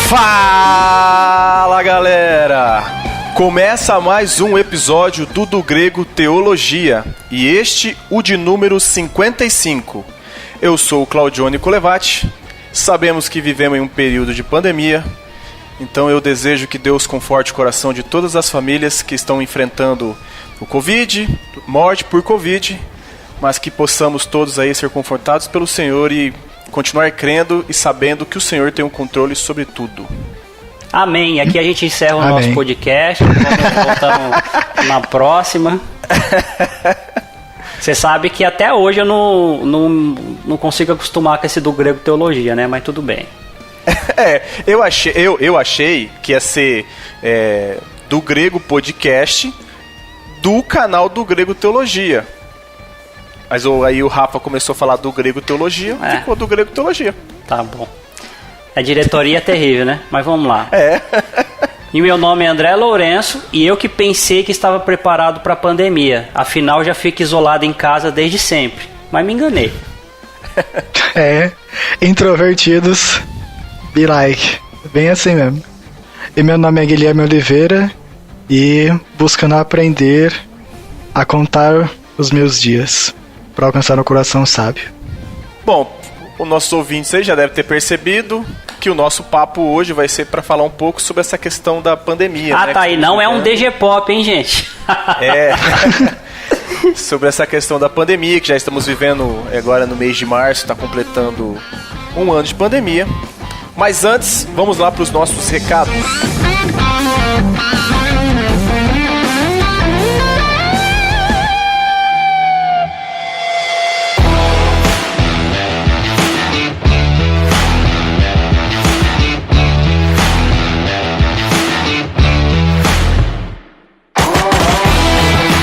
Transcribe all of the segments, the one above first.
Fala, galera! Começa mais um episódio do Grego Teologia, e este o de número 55. Eu sou o Claudione Colevati. Sabemos que vivemos em um período de pandemia, então eu desejo que Deus conforte o coração de todas as famílias que estão enfrentando o Covid, morte por Covid, mas que possamos todos aí ser confortados pelo Senhor e continuar crendo e sabendo que o Senhor tem o controle sobre tudo. Amém. Aqui a gente encerra o nosso podcast. Voltamos na próxima. Você sabe que até hoje eu não consigo acostumar com esse do Grego Teologia, né? Mas tudo bem. Eu achei que ia ser do Grego Podcast do canal do Grego Teologia. Mas aí o Rafa começou a falar do Grego Teologia, ficou do Grego Teologia. Tá bom. A diretoria é terrível, né? Mas vamos lá. E meu nome é André Lourenço, e eu que pensei que estava preparado para a pandemia. Afinal, já fico isolado em casa desde sempre. Mas me enganei. Introvertidos, be like. Bem assim mesmo. E meu nome é Guilherme Oliveira, e buscando aprender a contar os meus dias para alcançar o coração sábio. Bom, os nossos ouvintes aí já devem ter percebido que o nosso papo hoje vai ser para falar um pouco sobre essa questão da pandemia. Tá aí, não é um DG Pop, hein, gente? Sobre essa questão da pandemia, que já estamos vivendo agora no mês de março, está completando um ano de pandemia. Mas antes, vamos lá para os nossos recados.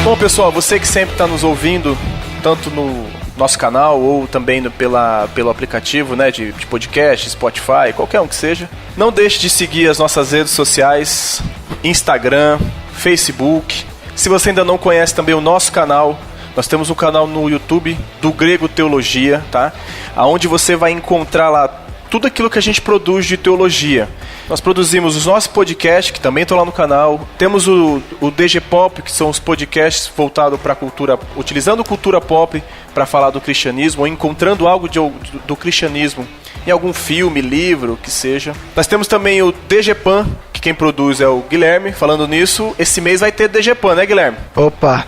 Bom, pessoal, você que sempre está nos ouvindo, tanto no nosso canal ou também pelo aplicativo, né, de podcast, Spotify, qualquer um que seja, não deixe de seguir as nossas redes sociais, Instagram, Facebook. Se você ainda não conhece também o nosso canal, nós temos um canal no YouTube do Grego Teologia, tá? Onde você vai encontrar lá tudo aquilo que a gente produz de teologia. Nós produzimos os nossos podcasts, que também estão lá no canal. Temos o DG Pop, que são os podcasts voltados para a cultura, utilizando cultura pop para falar do cristianismo, ou encontrando algo do cristianismo em algum filme, livro, que seja. Nós temos também o DG Pan, que quem produz é o Guilherme. Falando nisso, esse mês vai ter DG Pan, né, Guilherme? Opa!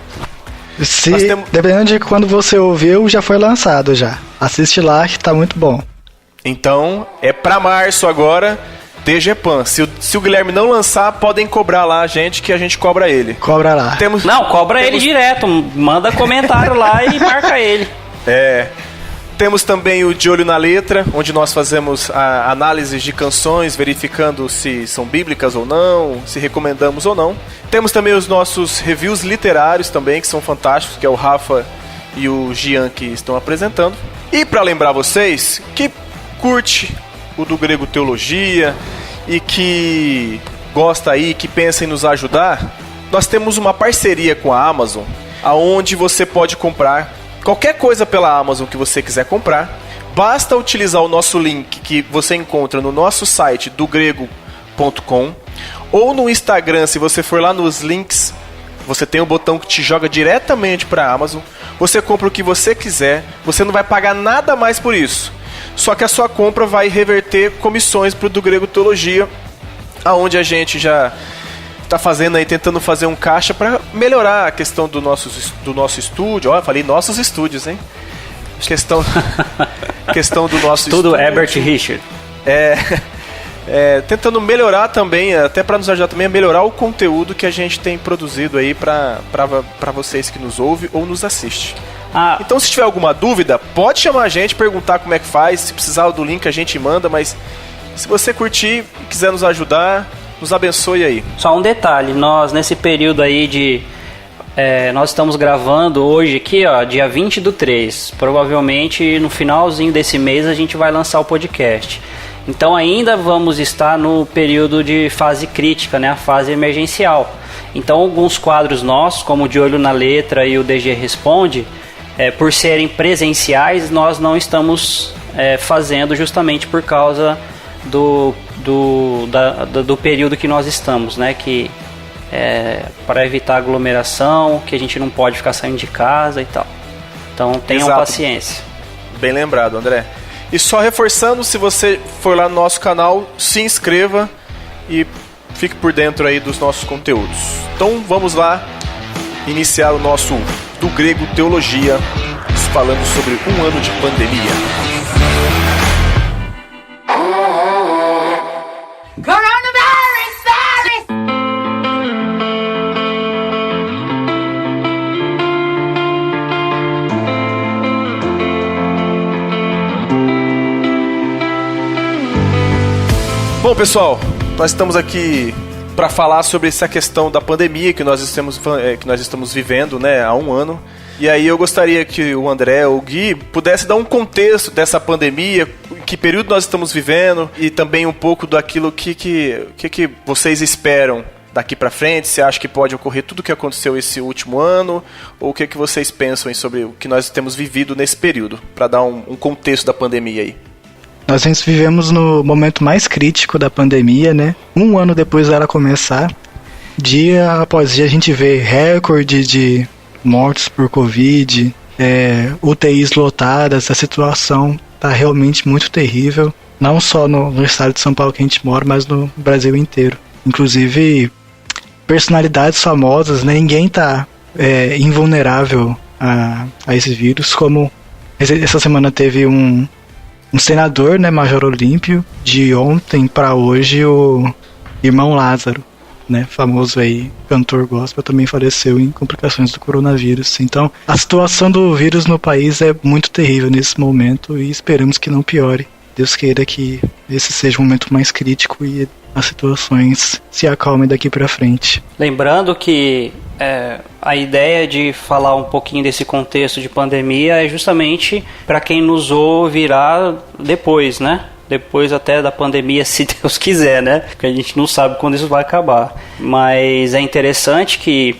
Dependendo de quando você ouviu, já foi lançado já. Assiste lá que tá muito bom. Então, é para março agora, DG Pan. Se o Guilherme não lançar, podem cobrar lá a gente, que a gente cobra ele. Cobra lá. Cobra ele direto. Manda comentário lá e marca ele. Temos também o De Olho na Letra, onde nós fazemos a análise de canções, verificando se são bíblicas ou não, se recomendamos ou não. Temos também os nossos reviews literários também, que são fantásticos, que é o Rafa e o Gian que estão apresentando. E para lembrar vocês que curte o do Grego Teologia e que gosta aí, que pensa em nos ajudar, nós temos uma parceria com a Amazon, aonde você pode comprar qualquer coisa pela Amazon que você quiser comprar. Basta utilizar o nosso link que você encontra no nosso site dogrego.com, ou no Instagram. Se você for lá nos links, você tem um botão que te joga diretamente para a Amazon. Você compra o que você quiser, você não vai pagar nada mais por isso. Só que a sua compra vai reverter comissões para o do Grego Teologia, aonde a gente já está fazendo aí, tentando fazer um caixa para melhorar a questão do nosso estúdio. Ó, falei nossos estúdios, hein? Questão do nosso Tudo estúdio. Herbert Richard. Tentando melhorar também, até para nos ajudar também a melhorar o conteúdo que a gente tem produzido aí para vocês que nos ouvem ou nos assistem. Então, se tiver alguma dúvida, pode chamar a gente, perguntar como é que faz. Se precisar do link, a gente manda. Mas se você curtir e quiser nos ajudar, nos abençoe aí. Só um detalhe, nós nesse período aí de nós estamos gravando hoje aqui, ó, dia 20/3. Provavelmente no finalzinho desse mês a gente vai lançar o podcast. Então ainda vamos estar no período de fase crítica, né, a fase emergencial. Então alguns quadros nossos, como o De Olho na Letra e o DG Responde, por serem presenciais, nós não estamos fazendo justamente por causa do período que nós estamos, né, que para evitar aglomeração, que a gente não pode ficar saindo de casa e tal. Então tenham paciência. Bem lembrado, André. E só reforçando, se você for lá no nosso canal, se inscreva e fique por dentro aí dos nossos conteúdos. Então vamos lá iniciar o nosso Do Grego Teologia, falando sobre um ano de pandemia. Bom, pessoal, nós estamos aqui para falar sobre essa questão da pandemia que nós estamos vivendo, né, há um ano. E aí eu gostaria que o André ou o Gui pudesse dar um contexto dessa pandemia, em que período nós estamos vivendo e também um pouco daquilo que vocês esperam daqui para frente. Você acha que pode ocorrer tudo o que aconteceu esse último ano? Ou o que vocês pensam sobre o que nós temos vivido nesse período, para dar um contexto da pandemia aí? Nós vivemos no momento mais crítico da pandemia, né? Um ano depois dela começar, dia após dia a gente vê recorde de mortes por Covid, UTIs lotadas. A situação está realmente muito terrível, não só no estado de São Paulo que a gente mora, mas no Brasil inteiro. Inclusive, personalidades famosas, né? Ninguém está invulnerável a esse vírus, como essa semana teve um senador, né, Major Olímpio, de ontem para hoje, o irmão Lázaro, né, famoso aí, cantor gospel, também faleceu em complicações do coronavírus. Então, a situação do vírus no país é muito terrível nesse momento e esperamos que não piore. Deus queira que esse seja o momento mais crítico e as situações se acalmem daqui para frente. Lembrando que a ideia de falar um pouquinho desse contexto de pandemia é justamente para quem nos ouvirá depois, né? Depois até da pandemia, se Deus quiser, né? Porque a gente não sabe quando isso vai acabar. Mas é interessante que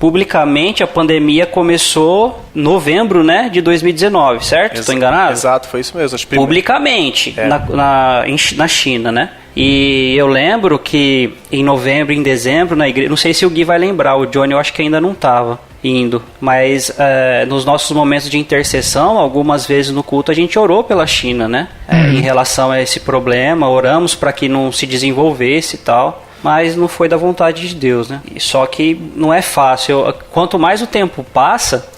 publicamente a pandemia começou em novembro, né, de 2019, certo? Estou enganado? Exato, foi isso mesmo. Publicamente, na China, né? E eu lembro que em novembro, em dezembro, na igreja, não sei se o Gui vai lembrar, o Johnny eu acho que ainda não estava indo, mas nos nossos momentos de intercessão, algumas vezes no culto a gente orou pela China, né? Em relação a esse problema, oramos para que não se desenvolvesse e tal. Mas não foi da vontade de Deus, né? Só que não é fácil. Quanto mais o tempo passa,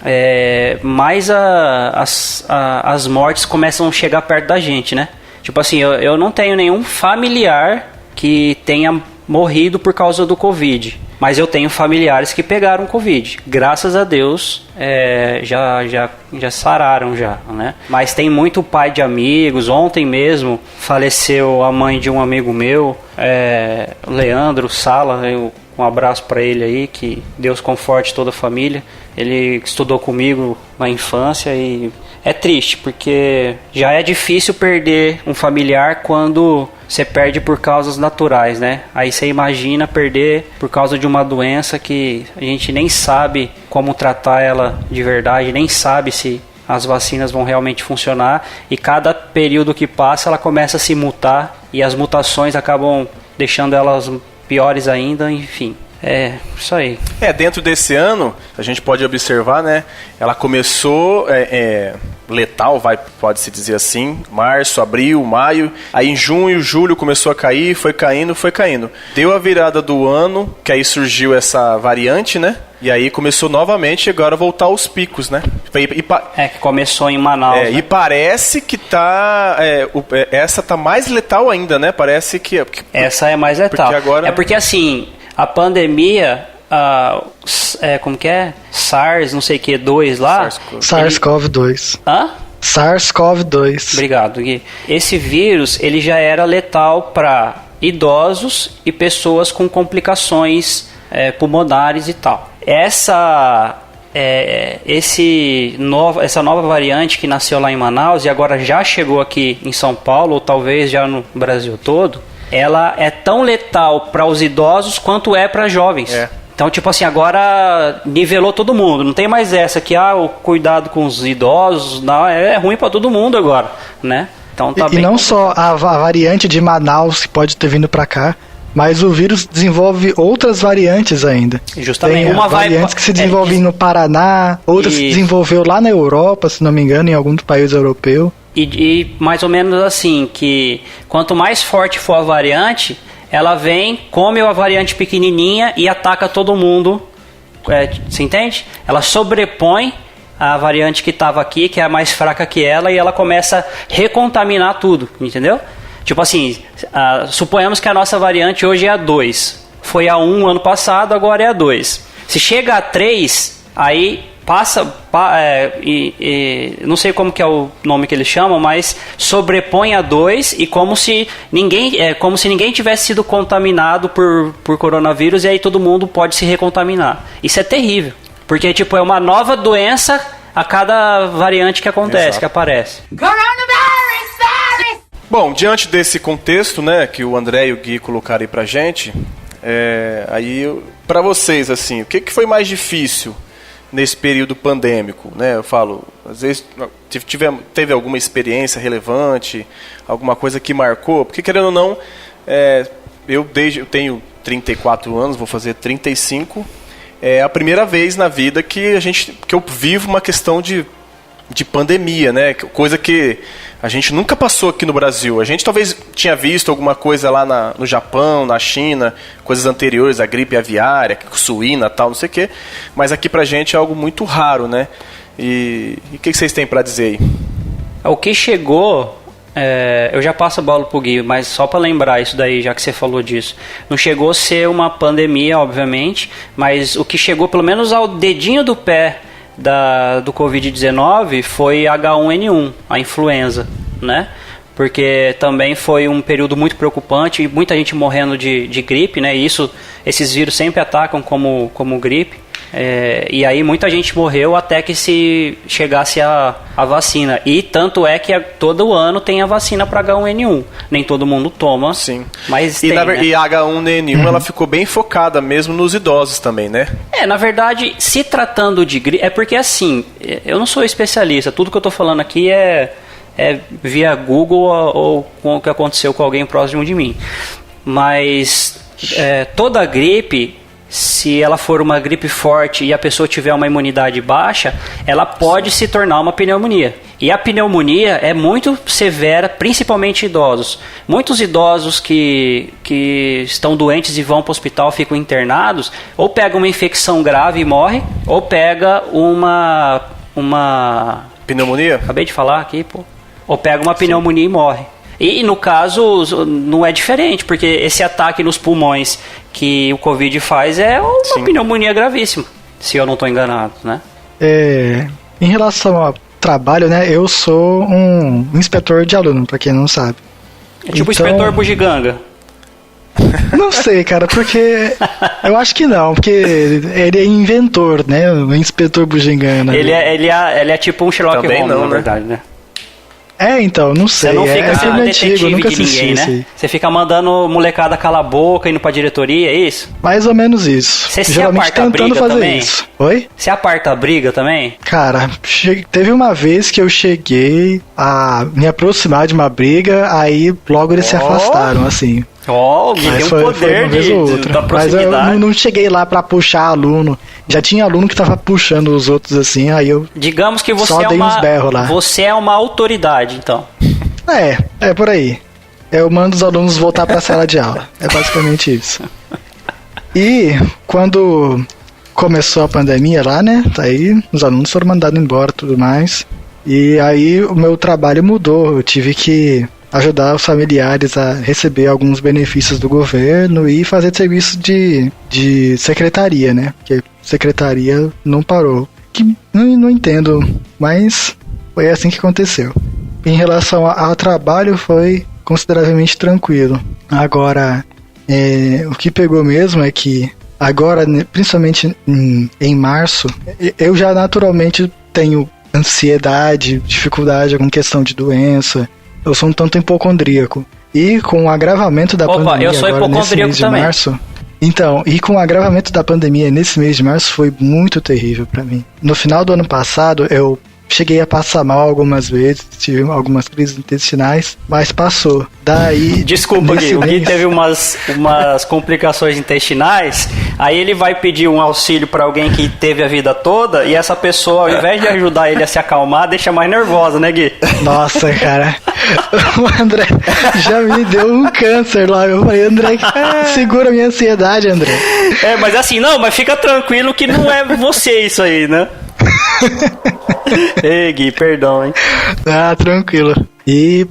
mais as mortes começam a chegar perto da gente, né? Tipo assim, eu não tenho nenhum familiar que tenha morrido por causa do Covid. Mas eu tenho familiares que pegaram Covid. Graças a Deus, já sararam já, né? Mas tem muito pai de amigos. Ontem mesmo faleceu a mãe de um amigo meu, Leandro Sala. Um abraço para ele aí, que Deus conforte toda a família. Ele estudou comigo na infância e é triste, porque já é difícil perder um familiar quando você perde por causas naturais, né? Aí você imagina perder por causa de uma doença que a gente nem sabe como tratar ela de verdade, nem sabe se as vacinas vão realmente funcionar, e cada período que passa ela começa a se mutar e as mutações acabam deixando elas piores ainda, enfim. Isso aí. Dentro desse ano, a gente pode observar, né? Ela começou letal, pode-se dizer assim, março, abril, maio. Aí em junho, julho começou a cair, foi caindo. Deu a virada do ano, que aí surgiu essa variante, né? E aí começou novamente agora a voltar aos picos, né? Que começou em Manaus. Né? E parece que essa tá mais letal ainda, né? Parece que essa é mais letal. Agora... porque assim, a pandemia, como que é? SARS, não sei o que, 2 lá? SARS-CoV-2. Hã? SARS-CoV-2. Obrigado, Gui. Esse vírus, ele já era letal para idosos e pessoas com complicações pulmonares e tal. Essa nova variante que nasceu lá em Manaus e agora já chegou aqui em São Paulo, ou talvez já no Brasil todo, ela é tão letal para os idosos quanto é para jovens. Então, tipo assim, agora nivelou todo mundo. Não tem mais essa que, o cuidado com os idosos, não, é ruim para todo mundo agora, né? Então, tá bem não só a variante de Manaus que pode ter vindo para cá, mas o vírus desenvolve outras variantes ainda. Justamente. Tem variantes que se desenvolvem no Paraná, outras se desenvolveu lá na Europa, se não me engano, em algum país europeu. E mais ou menos assim, que quanto mais forte for a variante, ela vem, come a variante pequenininha e ataca todo mundo. Você entende? Ela sobrepõe a variante que estava aqui, que é a mais fraca que ela, e ela começa a recontaminar tudo, entendeu? Tipo assim, suponhamos que a nossa variante hoje é a 2. Foi a 1 ano passado, agora é a 2. Se chega a 3, aí passa, não sei como que é o nome que eles chamam, mas sobrepõe a 2 e como se ninguém tivesse sido contaminado por coronavírus, e aí todo mundo pode se recontaminar. Isso é terrível, porque tipo, é uma nova doença a cada variante que acontece, Exato. Que aparece. Bom, diante desse contexto, né, que o André e o Gui colocaram aí pra gente, aí pra vocês, assim, o que foi mais difícil nesse período pandêmico, né? Eu falo, às vezes teve alguma experiência relevante, alguma coisa que marcou, porque querendo ou não, eu tenho 34 anos, vou fazer 35, é a primeira vez na vida que eu vivo uma questão de pandemia, né? Coisa que a gente nunca passou aqui no Brasil. A gente talvez tinha visto alguma coisa lá no Japão, na China, coisas anteriores, a gripe aviária, suína, tal, não sei o quê. Mas aqui pra gente é algo muito raro, né? E o que vocês têm pra dizer aí? O que chegou, eu já passo a bola pro Gui, mas só pra lembrar isso daí, já que você falou disso. Não chegou a ser uma pandemia, obviamente, mas o que chegou pelo menos ao dedinho do pé do Covid-19 foi H1N1, a influenza, né? Porque também foi um período muito preocupante e muita gente morrendo de gripe, né? E esses vírus sempre atacam como gripe. E aí muita gente morreu até que se chegasse a vacina. E tanto é que todo ano tem a vacina para H1N1. Nem todo mundo toma. Sim. Mas e a H1N1 ela ficou bem focada mesmo nos idosos também, né? Na verdade, se tratando de gripe... É porque assim, eu não sou especialista. Tudo que eu tô falando aqui é via Google ou com o que aconteceu com alguém próximo de mim. Mas toda gripe, se ela for uma gripe forte e a pessoa tiver uma imunidade baixa, ela pode se tornar uma pneumonia. E a pneumonia é muito severa, principalmente em idosos. Muitos idosos que estão doentes e vão para o hospital, ficam internados, ou pegam uma infecção grave e morrem, ou pega uma pneumonia? Acabei de falar aqui, pô. Ou pega uma pneumonia e morre. E no caso não é diferente, porque esse ataque nos pulmões que o Covid faz é uma pneumonia gravíssima, se eu não estou enganado, né? Em relação ao trabalho, né, eu sou um inspetor de aluno, para quem não sabe. É tipo então... inspetor bugiganga. Não sei, cara, porque eu acho que não, porque ele é inventor, né, o inspetor bugiganga. Ele é tipo um Sherlock Holmes, na verdade, né? Então, não sei. Você não fica sendo detetive nunca de ninguém, né? Você fica mandando molecada calar a boca, indo pra diretoria, é isso? Mais ou menos isso. Você geralmente aparta tentando a briga fazer também? Isso. Oi? Você aparta a briga também? Cara, teve uma vez que eu cheguei a me aproximar de uma briga, aí logo eles se afastaram, assim. Me deu poder da proximidade. Mas eu não cheguei lá pra puxar aluno. Já tinha aluno que tava puxando os outros assim, aí eu digamos que você só dei uns berros lá. Você é uma autoridade, então. É por aí. Eu mando os alunos voltar pra sala de aula. É basicamente isso. E quando começou a pandemia lá, né? Aí os alunos foram mandados embora e tudo mais. E aí o meu trabalho mudou. Eu tive que ajudar os familiares a receber alguns benefícios do governo e fazer serviço de secretaria, né? Porque secretaria não parou. Que não entendo, mas foi assim que aconteceu. Em relação ao trabalho, foi consideravelmente tranquilo. Agora, o que pegou mesmo é que agora, principalmente em março, eu já naturalmente tenho ansiedade, dificuldade com questão de doença. Eu sou um tanto hipocondríaco. E com o agravamento da pandemia eu sou agora nesse mês de março... Então, e com o agravamento da pandemia nesse mês de março foi muito terrível pra mim. No final do ano passado, eu cheguei a passar mal algumas vezes, tive algumas crises intestinais, mas passou. Daí... Desculpa, Gui, o Gui teve umas complicações intestinais, aí ele vai pedir um auxílio pra alguém que teve a vida toda, e essa pessoa, ao invés de ajudar ele a se acalmar, deixa mais nervosa, né, Gui? Nossa, cara, o André já me deu um câncer lá, eu falei, André, segura a minha ansiedade, André. Mas assim, mas fica tranquilo que não é você isso aí, né? Ei, Gui, perdão, hein? Tranquilo. E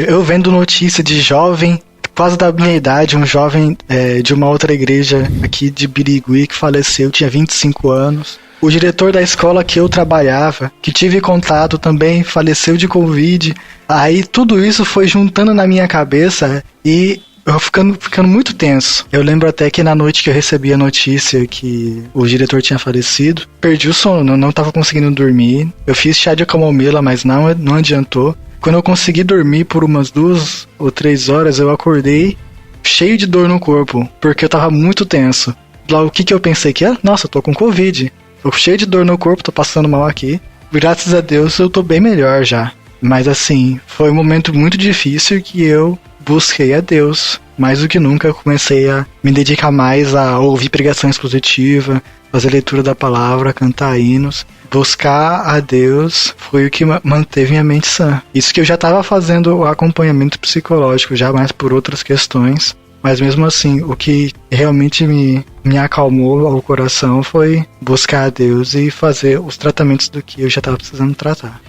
eu vendo notícia de jovem, quase da minha idade, um jovem de uma outra igreja aqui de Birigui que faleceu, tinha 25 anos. O diretor da escola que eu trabalhava, que tive contato também, faleceu de Covid. Aí tudo isso foi juntando na minha cabeça e eu ficando muito tenso. Eu lembro até que na noite que eu recebi a notícia que o diretor tinha falecido, perdi o sono, não estava conseguindo dormir. Eu fiz chá de camomila, mas não adiantou. Quando eu consegui dormir por umas 2 ou 3 horas, eu acordei cheio de dor no corpo, porque eu estava muito tenso. Logo, o que eu pensei que nossa, eu tô com Covid. Tô cheio de dor no corpo, tô passando mal aqui. Graças a Deus eu tô bem melhor já. Mas assim, foi um momento muito difícil que eu busquei a Deus. Mais do que nunca eu comecei a me dedicar mais a ouvir pregação expositiva, fazer leitura da palavra, cantar hinos. Buscar a Deus foi o que manteve minha mente sã. Isso que eu já estava fazendo o acompanhamento psicológico, já mais por outras questões. Mas mesmo assim, o que realmente me acalmou ao coração foi buscar a Deus e fazer os tratamentos do que eu já estava precisando tratar.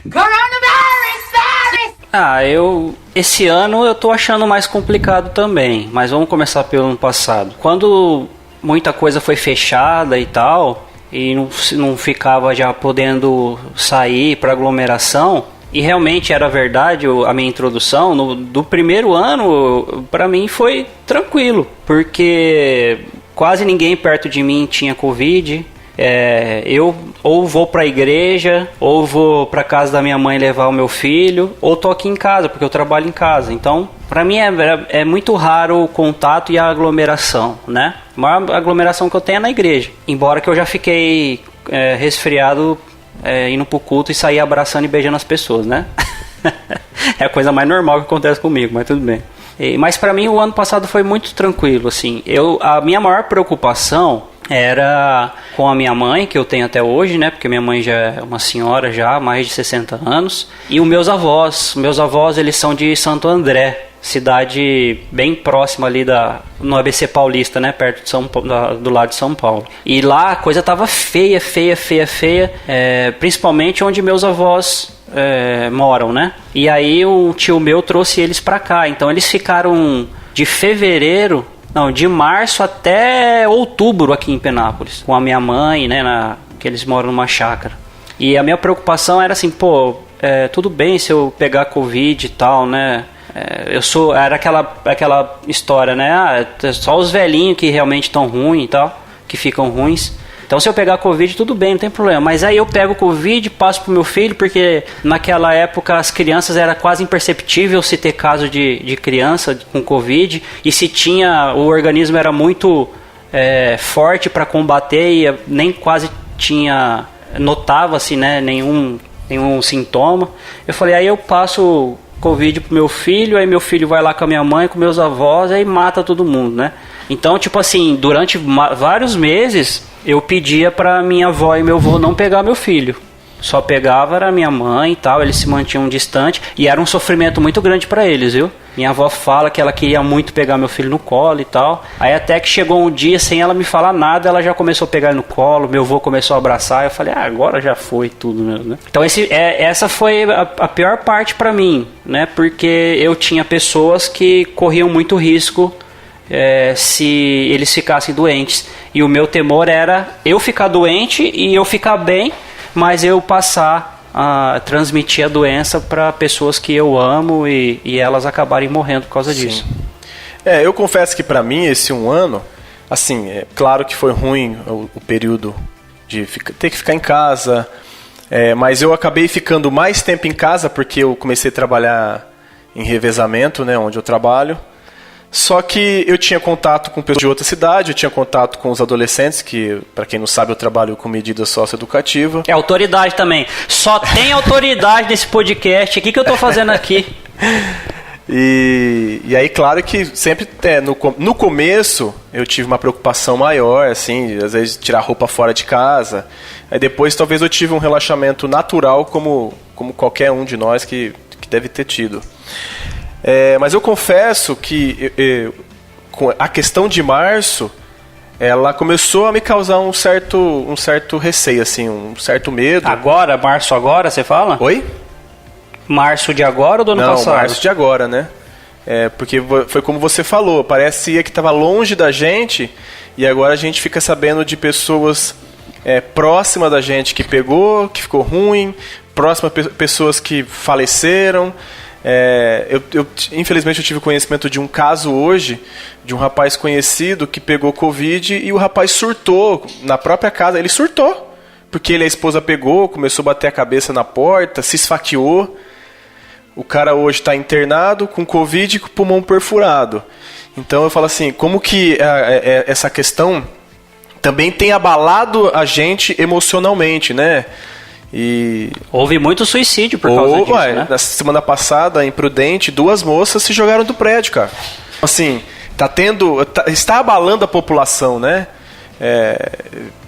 Esse ano eu tô achando mais complicado também, mas vamos começar pelo ano passado. Quando muita coisa foi fechada e tal, e não ficava já podendo sair para aglomeração, e realmente era verdade a minha introdução, do primeiro ano, para mim foi tranquilo, porque quase ninguém perto de mim tinha Covid. Eu ou vou pra igreja, ou vou pra casa da minha mãe levar o meu filho, ou tô aqui em casa, porque eu trabalho em casa. Então, pra mim é muito raro o contato e a aglomeração, né? A maior aglomeração que eu tenho é na igreja. Embora que eu já fiquei resfriado indo pro culto e sair abraçando e beijando as pessoas, né? É a coisa mais normal que acontece comigo, mas tudo bem. Mas pra mim o ano passado foi muito tranquilo, assim. A minha maior preocupação era com a minha mãe, que eu tenho até hoje, né? Porque minha mãe já é uma senhora já, mais de 60 anos. E os meus avós. Meus avós, eles são de Santo André, cidade bem próxima ali no ABC Paulista, né? Perto de do lado de São Paulo. E lá a coisa tava feia. Principalmente onde meus avós moram, né? E aí um tio meu trouxe eles pra cá. Então eles ficaram de março até outubro aqui em Penápolis, com a minha mãe, né, que eles moram numa chácara. E a minha preocupação era assim, tudo bem se eu pegar Covid e tal, né, era aquela história, né, só os velhinhos que realmente estão ruins e tal, que ficam ruins. Então se eu pegar Covid, tudo bem, não tem problema. Mas aí eu pego Covid e passo pro meu filho, porque naquela época as crianças era quase imperceptível se ter caso de criança com Covid. E se tinha, o organismo era muito forte para combater e nem quase notava-se, né, nenhum sintoma. Eu falei, aí eu passo Covid pro meu filho, aí meu filho vai lá com a minha mãe, com meus avós, aí mata todo mundo, né? Então, tipo assim, durante vários meses eu pedia pra minha avó e meu avô não pegar meu filho. Só pegava era minha mãe e tal, eles se mantinham distante e era um sofrimento muito grande pra eles, viu? Minha avó fala que ela queria muito pegar meu filho no colo e tal. Aí até que chegou um dia, sem ela me falar nada, ela já começou a pegar ele no colo, meu avô começou a abraçar, eu falei, agora já foi tudo mesmo, né? Então essa foi a pior parte pra mim, né? Porque eu tinha pessoas que corriam muito risco se eles ficassem doentes. E o meu temor era eu ficar doente e eu ficar bem, mas eu passar a transmitir a doença para pessoas que eu amo e elas acabarem morrendo por causa disso. Eu confesso que para mim esse um ano Assim, é claro que foi ruim o período de ter que ficar em casa, mas eu acabei ficando mais tempo em casa porque eu comecei a trabalhar em revezamento, né, onde eu trabalho. Só que eu tinha contato com pessoas de outra cidade, eu tinha contato com os adolescentes, que, para quem não sabe, eu trabalho com medida socioeducativa. É autoridade também. Só tem autoridade nesse podcast. O que eu tô fazendo aqui? E aí, claro que sempre, no começo, eu tive uma preocupação maior, assim, às vezes tirar roupa fora de casa. Aí depois, talvez eu tive um relaxamento natural, como qualquer um de nós que deve ter tido. Mas eu confesso que a questão de março, ela começou a me causar um certo receio, assim, um certo medo. Agora? Março agora, você fala? Oi? Março de agora ou do ano passado? Não, março de agora, né? Porque foi como você falou, parecia que estava longe da gente e agora a gente fica sabendo de pessoas próximas da gente que pegou, que ficou ruim, próximas pessoas que faleceram. Infelizmente eu tive conhecimento de um caso hoje de um rapaz conhecido que pegou Covid e o rapaz surtou na própria casa. Ele surtou porque a esposa pegou, começou a bater a cabeça na porta, se esfaqueou. O cara hoje está internado com Covid e com o pulmão perfurado. Então eu falo assim, como que essa questão também tem abalado a gente emocionalmente, né? E houve muito suicídio por causa disso, né? Na semana passada, em Prudente, 2 moças se jogaram do prédio, cara. Assim, está abalando a população, né?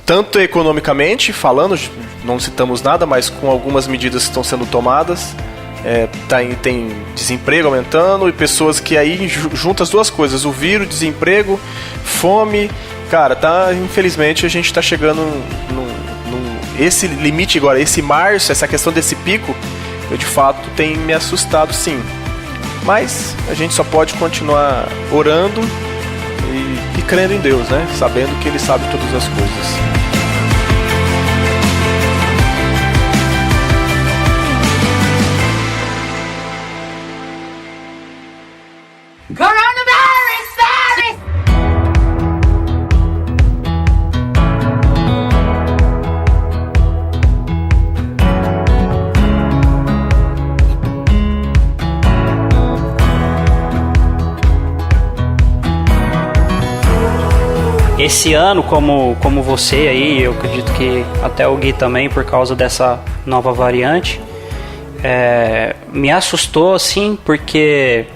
Tanto economicamente, falando, não citamos nada, mas com algumas medidas que estão sendo tomadas, tem desemprego aumentando e pessoas que aí juntam as duas coisas, o vírus, desemprego, fome, cara, infelizmente a gente está chegando esse limite agora, esse março, essa questão desse pico, eu de fato tem me assustado, sim. Mas a gente só pode continuar orando e crendo em Deus, né? Sabendo que Ele sabe todas as coisas. Esse ano, como você aí, eu acredito que até o Gui também, por causa dessa nova variante, me assustou assim, porque...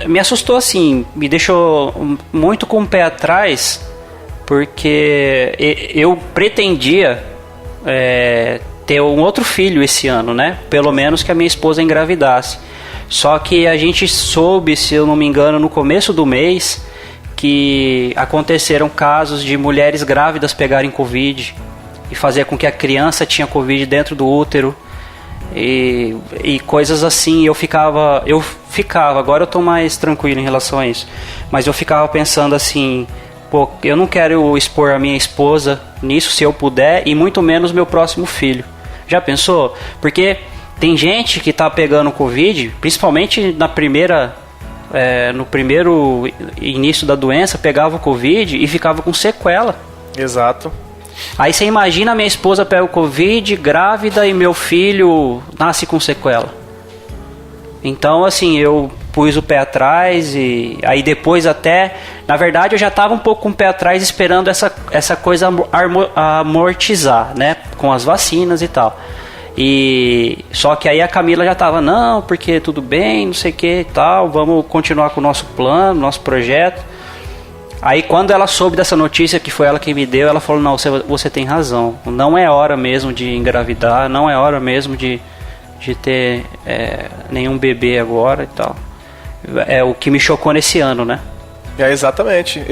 Me assustou assim, me deixou muito com o pé atrás, porque eu pretendia ter um outro filho esse ano, né? Pelo menos que a minha esposa engravidasse. Só que a gente soube, se eu não me engano, no começo do mês, que aconteceram casos de mulheres grávidas pegarem Covid e fazer com que a criança tinha Covid dentro do útero e coisas assim. Eu ficava, agora eu tô mais tranquilo em relação a isso, mas eu ficava pensando assim, pô, eu não quero expor a minha esposa nisso se eu puder, e muito menos meu próximo filho. Já pensou? Porque tem gente que tá pegando Covid, principalmente no primeiro início da doença, pegava o Covid e ficava com sequela. Exato. Aí você imagina, a minha esposa pega o Covid, grávida, e meu filho nasce com sequela. Então, assim, eu pus o pé atrás e aí depois até... Na verdade, eu já estava um pouco com o pé atrás esperando essa coisa amortizar, né? Com as vacinas e tal. Só que aí a Camila já tava, não, porque tudo bem, não sei o que e tal, vamos continuar com o nosso plano, nosso projeto. Aí quando ela soube dessa notícia, que foi ela que me deu, ela falou, não, você tem razão, não é hora mesmo de engravidar, não é hora mesmo de ter nenhum bebê agora e tal. É o que me chocou nesse ano, né? Exatamente.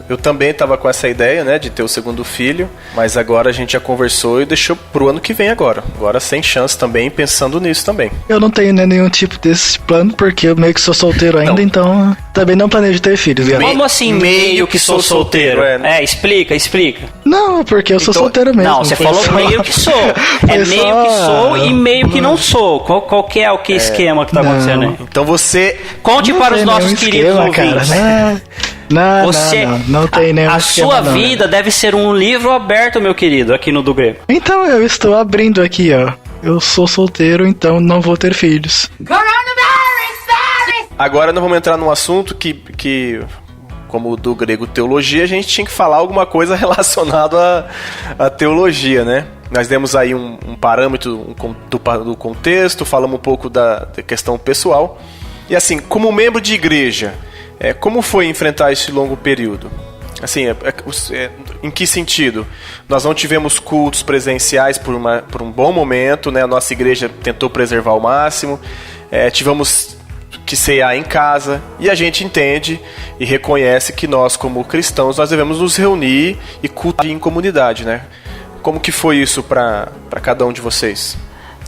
Eu também estava com essa ideia, né, de ter o segundo filho, mas agora a gente já conversou e deixou pro ano que vem agora sem chance também, pensando nisso também. Eu não tenho nenhum tipo desse plano, porque eu meio que sou solteiro ainda, então também não planejo ter filhos. Como assim meio que sou solteiro? Explica. Não, porque eu sou solteiro mesmo. Não, você falou meio que sou. Meio que sou e meio que não sou. Qual que é o esquema que tá acontecendo aí? Então você... Conte para os nossos queridos ouvintes. Não tem nenhum A sua vida deve ser um livro aberto, meu querido, aqui no Do Grego. Então eu estou abrindo aqui, ó. Eu sou solteiro, então não vou ter filhos. Agora nós vamos entrar num assunto que como do grego teologia, a gente tinha que falar alguma coisa relacionada à teologia, né? Nós demos aí um parâmetro do contexto, falamos um pouco da questão pessoal. E assim, como membro de igreja, como foi enfrentar esse longo período? Assim, em que sentido? Nós não tivemos cultos presenciais por um bom momento, né? A nossa igreja tentou preservar ao máximo. Tivemos que cear em casa, e a gente entende e reconhece que nós, como cristãos, nós devemos nos reunir e cultuar em comunidade, né? Como que foi isso para cada um de vocês?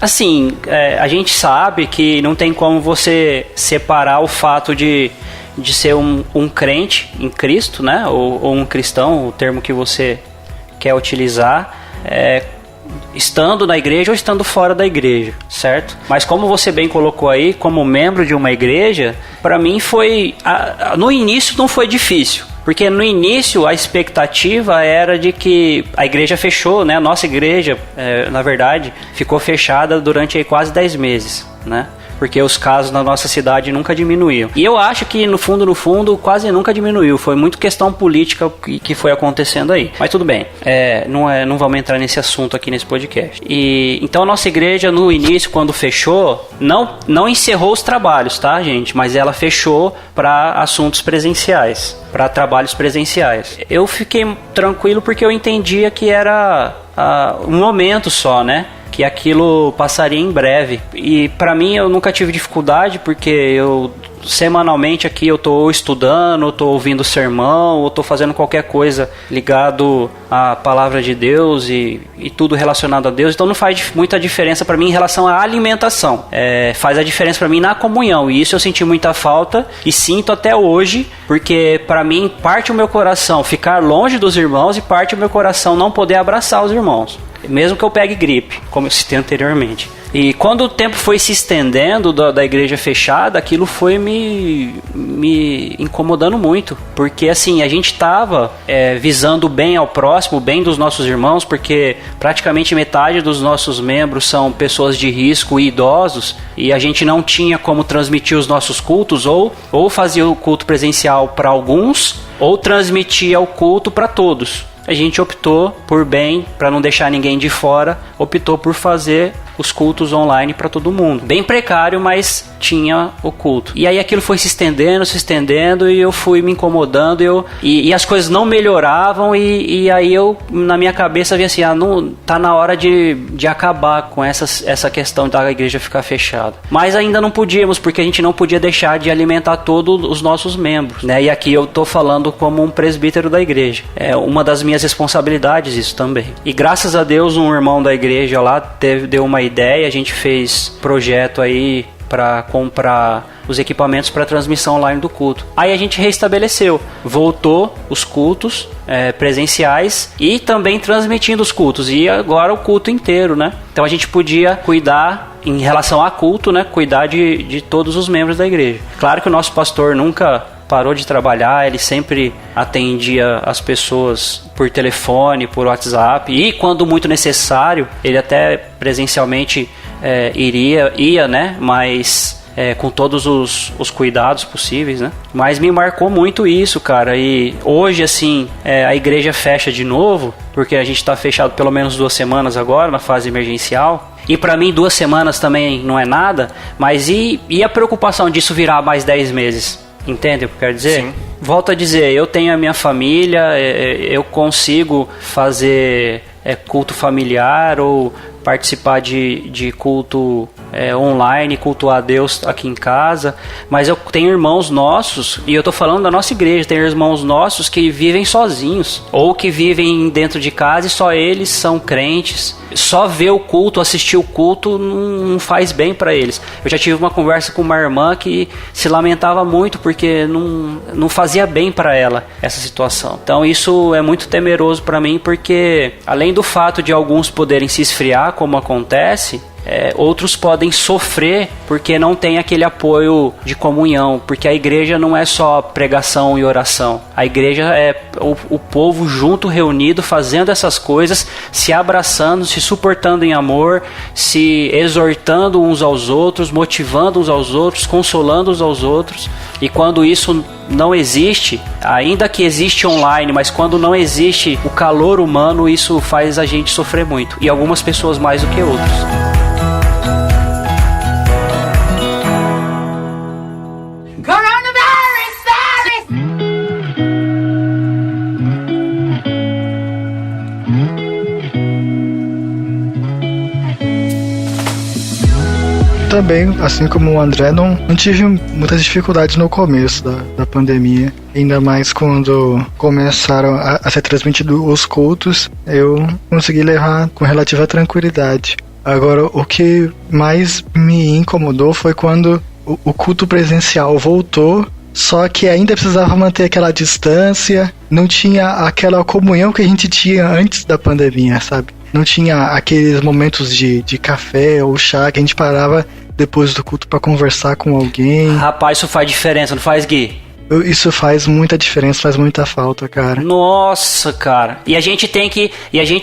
Assim, a gente sabe que não tem como você separar o fato de ser um crente em Cristo, né? Ou um cristão, o termo que você quer utilizar, estando na igreja ou estando fora da igreja, certo? Mas como você bem colocou aí, como membro de uma igreja, para mim foi... no início não foi difícil, porque no início a expectativa era de que a igreja fechou, né? A nossa igreja, na verdade, ficou fechada durante aí quase 10 meses, né? Porque os casos na nossa cidade nunca diminuíam. E eu acho que no fundo, quase nunca diminuiu. Foi muito questão política que foi acontecendo aí. Mas tudo bem, não vamos entrar nesse assunto aqui nesse podcast. Então a nossa igreja, no início, quando fechou, não encerrou os trabalhos, tá, gente? Mas ela fechou para assuntos presenciais, para trabalhos presenciais. Eu fiquei tranquilo porque eu entendia que era um momento só, né? Que aquilo passaria em breve. E para mim eu nunca tive dificuldade, porque eu semanalmente aqui eu tô estudando, eu tô ouvindo sermão, eu tô fazendo qualquer coisa ligado à palavra de Deus e tudo relacionado a Deus. Então não faz muita diferença para mim em relação à alimentação. Faz a diferença para mim na comunhão, e isso eu senti muita falta e sinto até hoje, porque para mim parte o meu coração ficar longe dos irmãos e parte o meu coração não poder abraçar os irmãos, mesmo que eu pegue gripe, como eu citei anteriormente. E quando o tempo foi se estendendo da igreja fechada, aquilo foi me incomodando muito. Porque assim, a gente estava visando o bem ao próximo, o bem dos nossos irmãos, porque praticamente metade dos nossos membros são pessoas de risco e idosos, e a gente não tinha como transmitir os nossos cultos, ou fazia o culto presencial para alguns, ou transmitia o culto para todos. A gente optou por bem, para não deixar ninguém de fora, optou por fazer os cultos online para todo mundo. Bem precário, mas tinha o culto. E aí aquilo foi se estendendo, e eu fui me incomodando, e as coisas não melhoravam, e aí eu, na minha cabeça, vi assim, não, tá na hora de acabar com essa questão da igreja ficar fechada. Mas ainda não podíamos, porque a gente não podia deixar de alimentar todos os nossos membros, né? E aqui eu tô falando como um presbítero da igreja. É uma das minhas responsabilidades isso também. E graças a Deus, um irmão da igreja lá deu uma ideia, a gente fez projeto aí para comprar os equipamentos para transmissão online do culto. Aí a gente restabeleceu, voltou os cultos presenciais e também transmitindo os cultos, e agora o culto inteiro, né? Então a gente podia cuidar, em relação a culto, né? Cuidar de todos os membros da igreja. Claro que o nosso pastor nunca parou de trabalhar, ele sempre atendia as pessoas por telefone, por WhatsApp, e quando muito necessário, ele até presencialmente ia, né? Mas com todos os cuidados possíveis, né? Mas me marcou muito isso, cara. E hoje, assim, a igreja fecha de novo, porque a gente está fechado pelo menos 2 semanas agora, na fase emergencial. E para mim 2 semanas também não é nada, mas e a preocupação disso virar mais 10 meses? Entende o que eu quero dizer? Sim. Volto a dizer, eu tenho a minha família, eu consigo fazer culto familiar ou participar de culto online, cultuar a Deus aqui em casa, mas eu tenho irmãos nossos, e eu tô falando da nossa igreja, tem irmãos nossos que vivem sozinhos, ou que vivem dentro de casa e só eles são crentes. Só ver o culto, assistir o culto não faz bem para eles. Eu já tive uma conversa com uma irmã que se lamentava muito porque não fazia bem para ela essa situação. Então isso é muito temeroso para mim, porque além do fato de alguns poderem se esfriar, como acontece, outros podem sofrer porque não tem aquele apoio de comunhão, porque a igreja não é só pregação e oração, a igreja é o povo junto, reunido, fazendo essas coisas, se abraçando, se suportando em amor, se exortando uns aos outros, motivando uns aos outros, consolando uns aos outros. E quando isso não existe, ainda que existe online, mas quando não existe o calor humano, isso faz a gente sofrer muito, e algumas pessoas mais do que outros. Também, assim como o André, não tive muitas dificuldades no começo da pandemia. Ainda mais quando começaram a ser transmitidos os cultos, eu consegui levar com relativa tranquilidade. Agora, o que mais me incomodou foi quando o culto presencial voltou, só que ainda precisava manter aquela distância, não tinha aquela comunhão que a gente tinha antes da pandemia, sabe? Não tinha aqueles momentos de café ou chá que a gente parava depois do culto pra conversar com alguém. Rapaz, isso faz diferença, não faz, Gui? Isso faz muita diferença, faz muita falta, cara. Nossa, cara. E a gente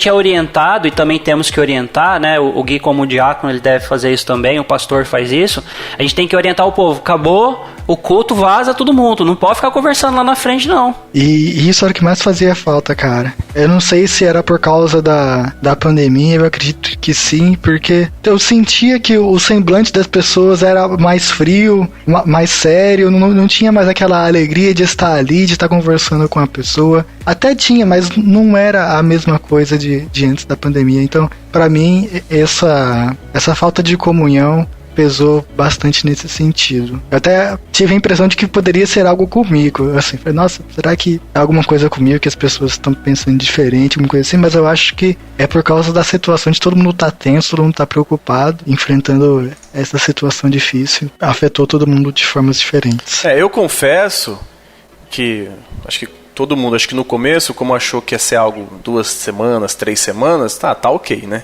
é orientado, e também temos que orientar, né? O Gui, como diácono, ele deve fazer isso também, o pastor faz isso. A gente tem que orientar o povo. Acabou o culto, vaza todo mundo. Não pode ficar conversando lá na frente, não. E isso era o que mais fazia falta, cara. Eu não sei se era por causa da pandemia, eu acredito que sim, porque eu sentia que o semblante das pessoas era mais frio, mais sério, não tinha mais aquela alegria de estar ali, de estar conversando com a pessoa. Até tinha, mas não era a mesma coisa de antes da pandemia. Então, pra mim, essa falta de comunhão pesou bastante nesse sentido. Eu até tive a impressão de que poderia ser algo comigo. Assim, falei, nossa, será que é alguma coisa comigo que as pessoas estão pensando diferente, alguma coisa assim? Mas eu acho que é por causa da situação de todo mundo tá tenso, todo mundo tá preocupado, enfrentando essa situação difícil. Afetou todo mundo de formas diferentes. Eu confesso que acho que todo mundo, acho que no começo, como achou que ia ser algo 2 semanas, 3 semanas, tá ok, né?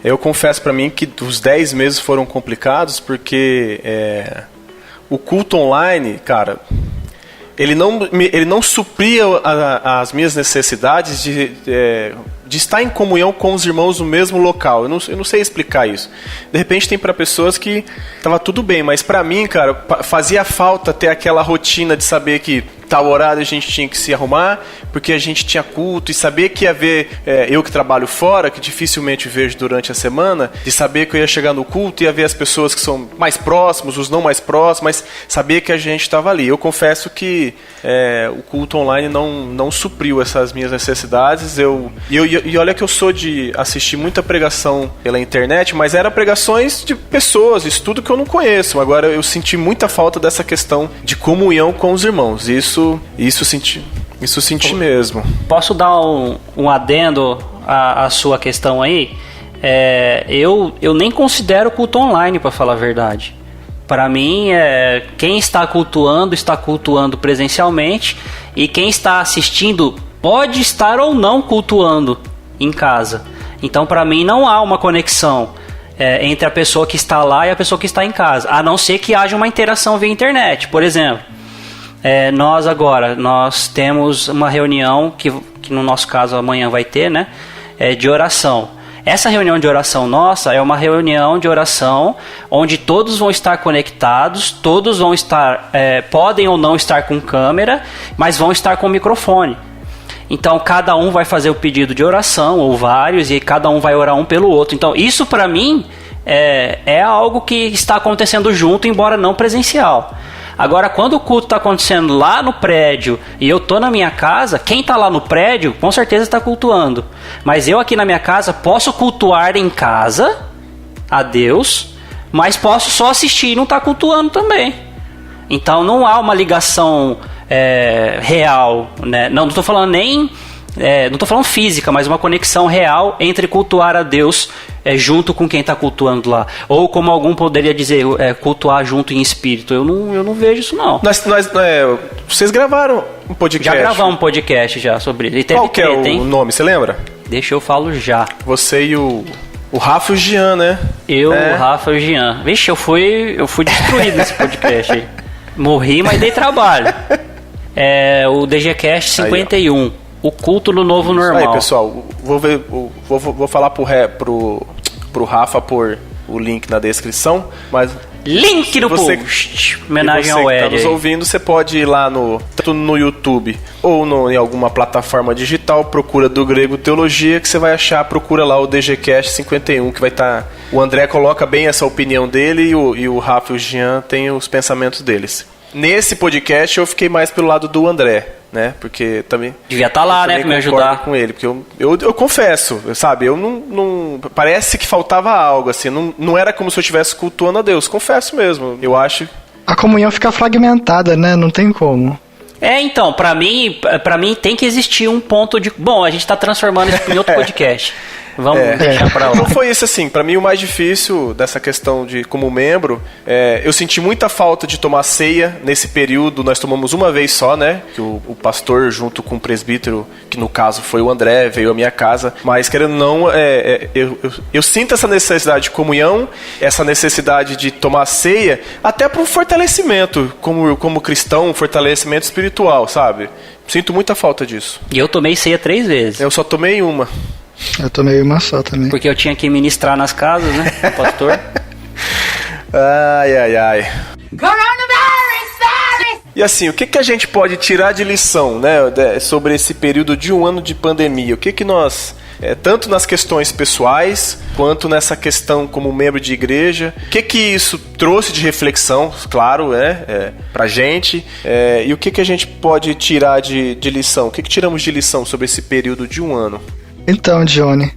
Eu confesso pra mim que os 10 meses foram complicados porque o culto online, cara, ele não supria as minhas necessidades de estar em comunhão com os irmãos no mesmo local. Eu não sei explicar isso. De repente tem para pessoas que tava tudo bem, mas pra mim, cara, fazia falta ter aquela rotina de saber que tal horário a gente tinha que se arrumar, porque a gente tinha culto, e saber que ia ver, eu que trabalho fora, que dificilmente vejo durante a semana, de saber que eu ia chegar no culto e ia ver as pessoas que são mais próximos, os não mais próximos, mas saber que a gente estava ali. Eu confesso que o culto online não supriu essas minhas necessidades. E olha que eu sou de assistir muita pregação pela internet, mas eram pregações de pessoas, estudo que eu não conheço. Agora eu senti muita falta dessa questão de comunhão com os irmãos. Isso senti mesmo. Posso dar um adendo à sua questão aí? Eu nem considero culto online, para falar a verdade. Para mim, quem está cultuando presencialmente, e quem está assistindo pode estar ou não cultuando em casa. Então, para mim, não há uma conexão entre a pessoa que está lá e a pessoa que está em casa, a não ser que haja uma interação via internet. Por exemplo, nós temos uma reunião que no nosso caso amanhã vai ter, né, de oração. Essa reunião de oração nossa é uma reunião de oração onde todos vão estar conectados, todos vão estar, podem ou não estar com câmera, mas vão estar com microfone. Então cada um vai fazer o pedido de oração, ou vários, e cada um vai orar um pelo outro. Então isso para mim é algo que está acontecendo junto, embora não presencial. Agora, quando o culto está acontecendo lá no prédio e eu estou na minha casa, quem está lá no prédio com certeza está cultuando. Mas eu aqui na minha casa posso cultuar em casa a Deus, mas posso só assistir e não estar cultuando também. Então não há uma ligação real, né? Não estou falando nem... não estou falando física, mas uma conexão real entre cultuar a Deus junto com quem está cultuando lá. Ou como algum poderia dizer, cultuar junto em espírito. Eu não vejo isso, não. Vocês gravaram um podcast? Já gravamos um podcast já sobre isso. Qual que é o nome, você lembra? Deixa eu falo já. Você e o O Rafa e o Jean, né? O Rafa e o Jean. Vixe, eu fui destruído nesse podcast aí. Morri, mas dei trabalho. O DGCast 51. Aí, o culto no novo normal. Aí, pessoal, vou falar pro Rafa pôr o link na descrição, mas... Link no post! Homenagem ao Ed. Você que tá nos ouvindo, você pode ir lá tanto no YouTube ou em alguma plataforma digital, procura do Grego Teologia, que você vai achar, procura lá o DGCast 51, que vai estar... O André coloca bem essa opinião dele e o Rafa e o Jean têm os pensamentos deles. Nesse podcast eu fiquei mais pelo lado do André, né? Porque também... Devia estar lá, né? Pra me ajudar. Com ele, porque eu confesso, sabe? Eu não... Parece que faltava algo, assim. Não era como se eu estivesse cultuando a Deus. Confesso mesmo. Eu acho... A comunhão fica fragmentada, né? Não tem como. Então, pra mim tem que existir um ponto de... Bom, a gente tá transformando isso em outro podcast. Vamos deixar pra lá. Então foi isso, assim, pra mim o mais difícil dessa questão de como membro, eu senti muita falta de tomar ceia nesse período. Nós tomamos uma vez só, né, que o pastor junto com o presbítero, que no caso foi o André, veio à minha casa, mas querendo ou não, eu sinto essa necessidade de comunhão, essa necessidade de tomar ceia, até para um fortalecimento como cristão, um fortalecimento espiritual, sabe? Sinto muita falta disso. E eu tomei ceia 3 vezes. Eu só tomei uma. Eu tomei uma só também. Porque eu tinha que ministrar nas casas, né, pastor? Ai. E assim, o que a gente pode tirar de lição, né, sobre esse período de 1 ano de pandemia? O que nós, tanto nas questões pessoais, quanto nessa questão como membro de igreja, o que isso trouxe de reflexão, claro, pra gente, e o que a gente pode tirar de lição? O que tiramos de lição sobre esse período de 1 ano? Então, Johnny,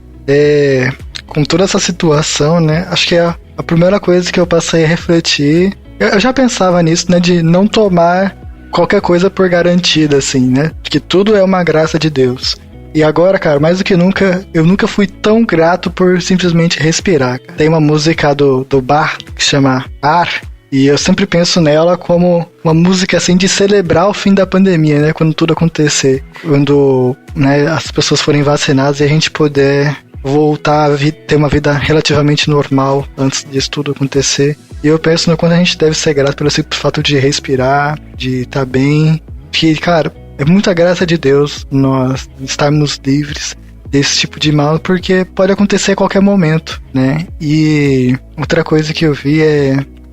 com toda essa situação, né, acho que a primeira coisa que eu passei a refletir, eu já pensava nisso, né, de não tomar qualquer coisa por garantida, assim, né, que tudo é uma graça de Deus. E agora, cara, mais do que nunca, eu nunca fui tão grato por simplesmente respirar. Tem uma música do Bach que se chama Ar, e eu sempre penso nela como uma música assim de celebrar o fim da pandemia, né? Quando tudo acontecer. Quando, né, as pessoas forem vacinadas e a gente puder voltar a ter uma vida relativamente normal antes disso tudo acontecer. E eu penso no quanto a gente deve ser grato pelo simples fato de respirar, de estar bem. Que, cara, é muita graça de Deus nós estarmos livres desse tipo de mal, porque pode acontecer a qualquer momento, né? E outra coisa que eu vi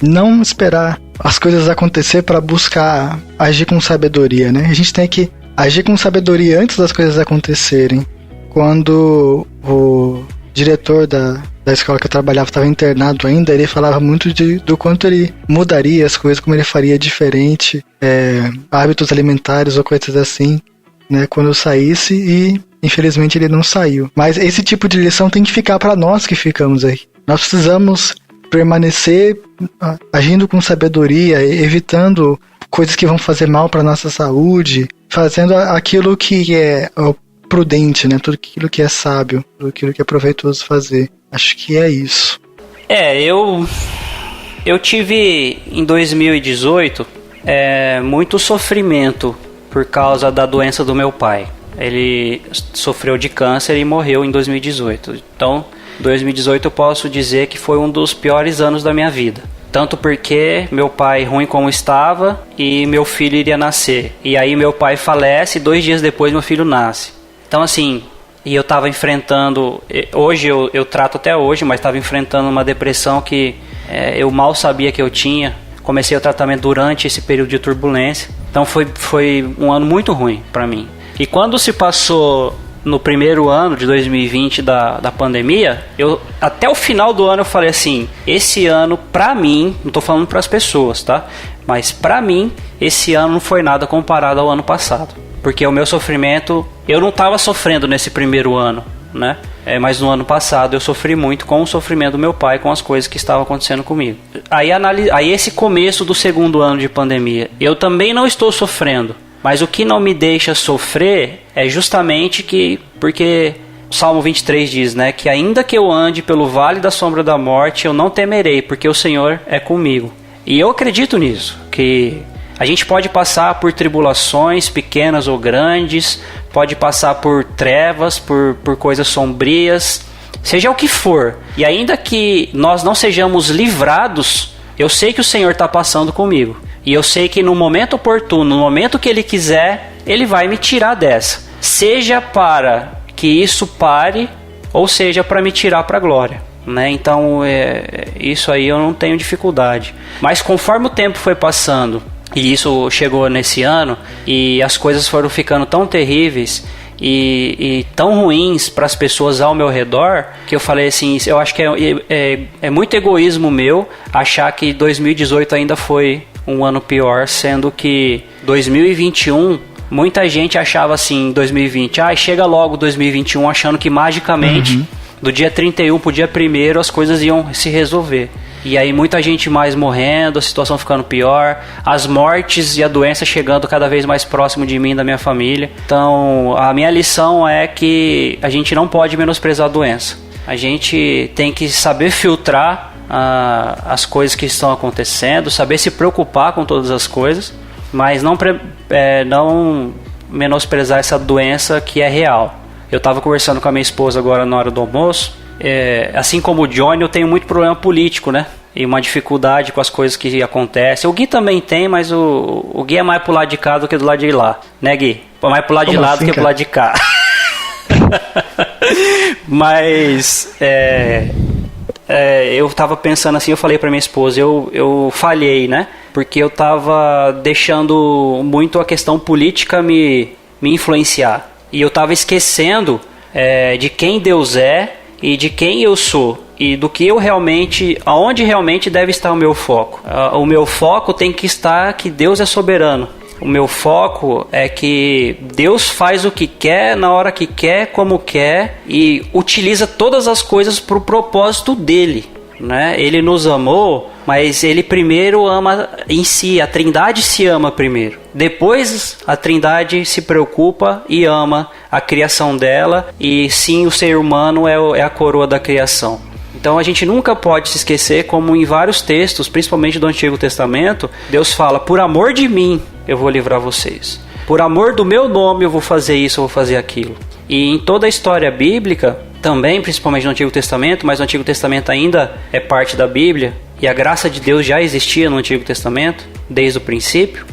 não esperar as coisas acontecer para buscar agir com sabedoria, né? A gente tem que agir com sabedoria antes das coisas acontecerem. Quando o diretor da escola que eu trabalhava estava internado ainda, ele falava muito do quanto ele mudaria as coisas, como ele faria diferente, hábitos alimentares ou coisas assim, né? Quando eu saísse, e infelizmente ele não saiu. Mas esse tipo de lição tem que ficar para nós que ficamos aí. Nós precisamos permanecer agindo com sabedoria, evitando coisas que vão fazer mal para nossa saúde, fazendo aquilo que é prudente, né? Tudo aquilo que é sábio, tudo aquilo que é proveitoso fazer. Acho que é isso. Eu tive em 2018 muito sofrimento por causa da doença do meu pai. Ele sofreu de câncer e morreu em 2018. Então, 2018 eu posso dizer que foi um dos piores anos da minha vida. Tanto porque meu pai ruim como estava e meu filho iria nascer. E aí meu pai falece e 2 dias depois meu filho nasce. Então assim, e eu estava enfrentando, hoje eu trato até hoje, mas estava enfrentando uma depressão que eu mal sabia que eu tinha. Comecei o tratamento durante esse período de turbulência. Então foi um ano muito ruim para mim. E quando se passou no primeiro ano de 2020 da pandemia, até o final do ano eu falei assim, esse ano pra mim, não tô falando pras pessoas, tá? Mas pra mim, esse ano não foi nada comparado ao ano passado. Porque o meu sofrimento, eu não tava sofrendo nesse primeiro ano, né? Mas no ano passado eu sofri muito com o sofrimento do meu pai, com as coisas que estavam acontecendo comigo. Aí esse começo do segundo ano de pandemia, eu também não estou sofrendo. Mas o que não me deixa sofrer é justamente porque o Salmo 23 diz, né, que ainda que eu ande pelo vale da sombra da morte, eu não temerei, porque o Senhor é comigo. E eu acredito nisso, que a gente pode passar por tribulações pequenas ou grandes, pode passar por trevas, por coisas sombrias, seja o que for, e ainda que nós não sejamos livrados, eu sei que o Senhor está passando comigo. E eu sei que no momento oportuno, no momento que Ele quiser, Ele vai me tirar dessa. Seja para que isso pare, ou seja para me tirar para a glória. Né? Então, isso aí eu não tenho dificuldade. Mas conforme o tempo foi passando, e isso chegou nesse ano, e as coisas foram ficando tão terríveis e tão ruins para as pessoas ao meu redor, que eu falei assim, eu acho que é muito egoísmo meu achar que 2018 ainda foi um ano pior, sendo que 2021, muita gente achava assim, 2020, chega logo 2021, achando que magicamente, do dia 31 pro dia 1º, as coisas iam se resolver. E aí muita gente mais morrendo, a situação ficando pior, as mortes e a doença chegando cada vez mais próximo de mim e da minha família. Então, a minha lição é que a gente não pode menosprezar a doença. A gente tem que saber filtrar as coisas que estão acontecendo, saber se preocupar com todas as coisas, mas não menosprezar essa doença que é real. Eu estava conversando com a minha esposa agora na hora do almoço. Assim como o Johnny, eu tenho muito problema político, né? E uma dificuldade com as coisas que acontecem. O Gui também tem, mas o Gui é mais pro lado de cá do que do lado de lá. Né, Gui? Mais pro lado de lá do que pro lado de cá. Mas eu tava pensando assim, eu falei pra minha esposa, eu falhei, né? Porque eu tava deixando muito a questão política me influenciar. E eu tava esquecendo de quem Deus é e de quem eu sou e do que eu realmente, aonde realmente deve estar o meu foco. O meu foco tem que estar que Deus é soberano. O meu foco é que Deus faz o que quer, na hora que quer, como quer e utiliza todas as coisas para o propósito dele. Né? Ele nos amou, mas ele primeiro ama em si, a Trindade se ama primeiro. Depois a Trindade se preocupa e ama a criação dela, e sim, o ser humano é a coroa da criação. Então a gente nunca pode se esquecer, como em vários textos, principalmente do Antigo Testamento, Deus fala, por amor de mim eu vou livrar vocês. Por amor do meu nome eu vou fazer isso, eu vou fazer aquilo. E em toda a história bíblica, também, principalmente no Antigo Testamento, mas o Antigo Testamento ainda é parte da Bíblia, e a graça de Deus já existia no Antigo Testamento, desde o princípio.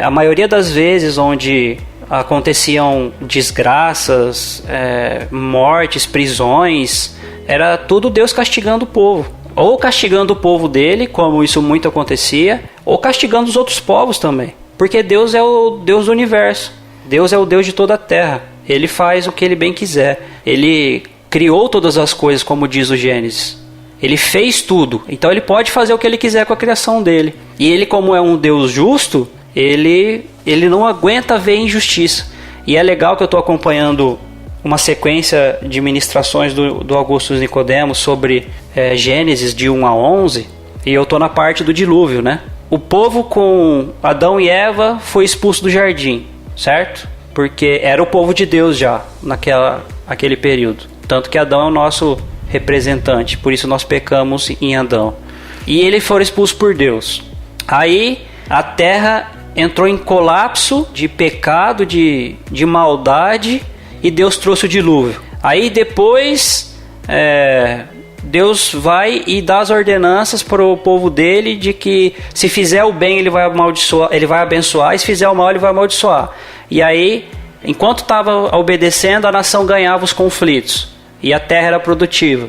A maioria das vezes onde aconteciam desgraças, mortes, prisões, era tudo Deus castigando o povo. Ou castigando o povo dele, como isso muito acontecia, ou castigando os outros povos também. Porque Deus é o Deus do universo. Deus é o Deus de toda a terra. Ele faz o que ele bem quiser. Ele criou todas as coisas, como diz o Gênesis. Ele fez tudo. Então ele pode fazer o que ele quiser com a criação dele. E ele, como é um Deus justo, ele não aguenta ver injustiça. E é legal que eu estou acompanhando uma sequência de ministrações do Augusto Nicodemos sobre Gênesis de 1 a 11. E eu estou na parte do dilúvio, né? O povo com Adão e Eva foi expulso do jardim, certo? Porque era o povo de Deus já naquele período. Tanto que Adão é o nosso representante, por isso nós pecamos em Adão. E eles foram expulsos por Deus. Aí a terra entrou em colapso de pecado, de maldade, e Deus trouxe o dilúvio. Aí depois Deus vai e dá as ordenanças para o povo dele de que se fizer o bem ele vai abençoar, e se fizer o mal ele vai amaldiçoar. E aí, enquanto estava obedecendo, a nação ganhava os conflitos e a terra era produtiva.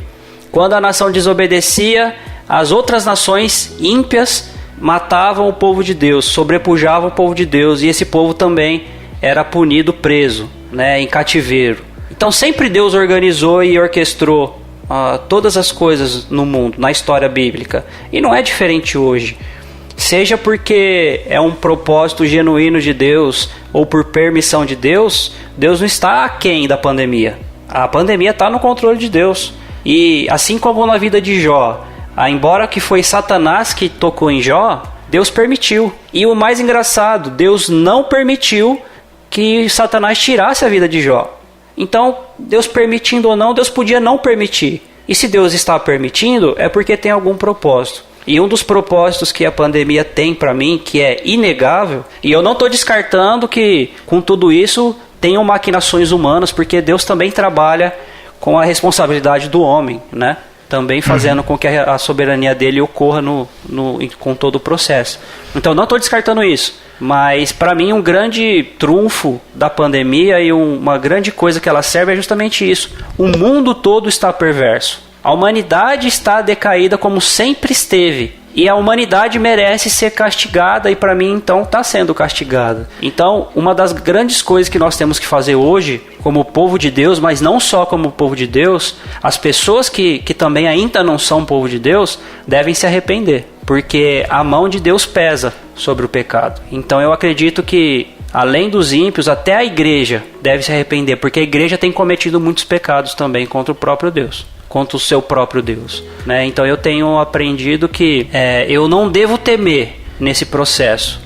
Quando a nação desobedecia, as outras nações ímpias matavam o povo de Deus, sobrepujavam o povo de Deus, e esse povo também era punido, preso, né, em cativeiro. Então sempre Deus organizou e orquestrou todas as coisas no mundo, na história bíblica. E não é diferente hoje. Seja porque é um propósito genuíno de Deus ou por permissão de Deus, Deus não está aquém da pandemia. A pandemia está no controle de Deus. E assim como na vida de Jó, embora que foi Satanás que tocou em Jó, Deus permitiu. E o mais engraçado, Deus não permitiu que Satanás tirasse a vida de Jó. Então, Deus permitindo ou não, Deus podia não permitir. E se Deus está permitindo, é porque tem algum propósito. E um dos propósitos que a pandemia tem para mim, que é inegável, e eu não estou descartando que com tudo isso tenham maquinações humanas, porque Deus também trabalha com a responsabilidade do homem, né? Também fazendo com que a soberania dele ocorra com todo o processo. Então, não estou descartando isso, mas para mim um grande trunfo da pandemia e uma grande coisa que ela serve é justamente isso. O mundo todo está perverso. A humanidade está decaída como sempre esteve. E a humanidade merece ser castigada e para mim então está sendo castigada. Então uma das grandes coisas que nós temos que fazer hoje como povo de Deus, mas não só como povo de Deus, as pessoas que também ainda não são povo de Deus devem se arrepender, porque a mão de Deus pesa sobre o pecado. Então eu acredito que além dos ímpios, até a igreja deve se arrepender, porque a igreja tem cometido muitos pecados também contra o próprio Deus, contra o seu próprio Deus, né? Então eu tenho aprendido que eu não devo temer nesse processo,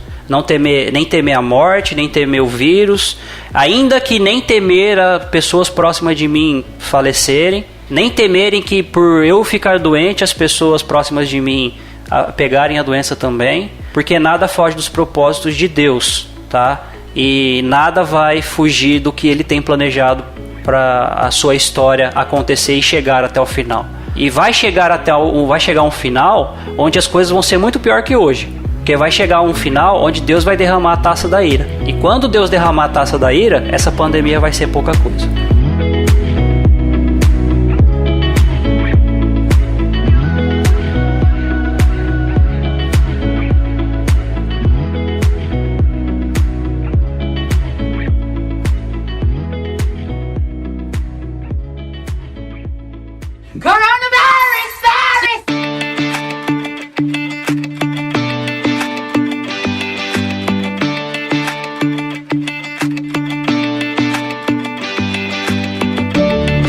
nem temer a morte, nem temer o vírus, ainda que nem temer a pessoas próximas de mim falecerem, nem temerem que por eu ficar doente as pessoas próximas de mim pegarem a doença também, porque nada foge dos propósitos de Deus, tá? E nada vai fugir do que Ele tem planejado para a sua história acontecer e chegar até o final. E vai chegar um final onde as coisas vão ser muito pior que hoje. Porque vai chegar um final onde Deus vai derramar a taça da ira. E quando Deus derramar a taça da ira, essa pandemia vai ser pouca coisa.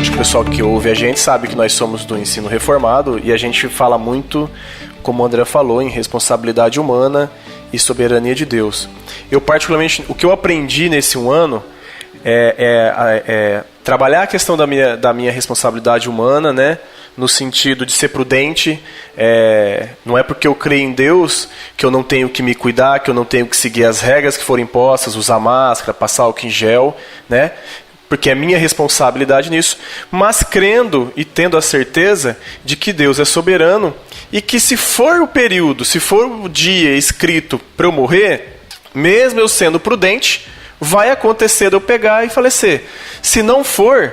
O pessoal que ouve a gente sabe que nós somos do ensino reformado e a gente fala muito, como o André falou, em responsabilidade humana e soberania de Deus. Eu particularmente, o que eu aprendi nesse um ano é trabalhar a questão da minha responsabilidade humana, né? No sentido de ser prudente. Não é porque eu creio em Deus que eu não tenho que me cuidar, que eu não tenho que seguir as regras que foram impostas, usar máscara, passar álcool em gel, né? Porque é minha responsabilidade nisso, mas crendo e tendo a certeza de que Deus é soberano e que se for o período, se for o dia escrito para eu morrer, mesmo eu sendo prudente, vai acontecer de eu pegar e falecer. Se não for,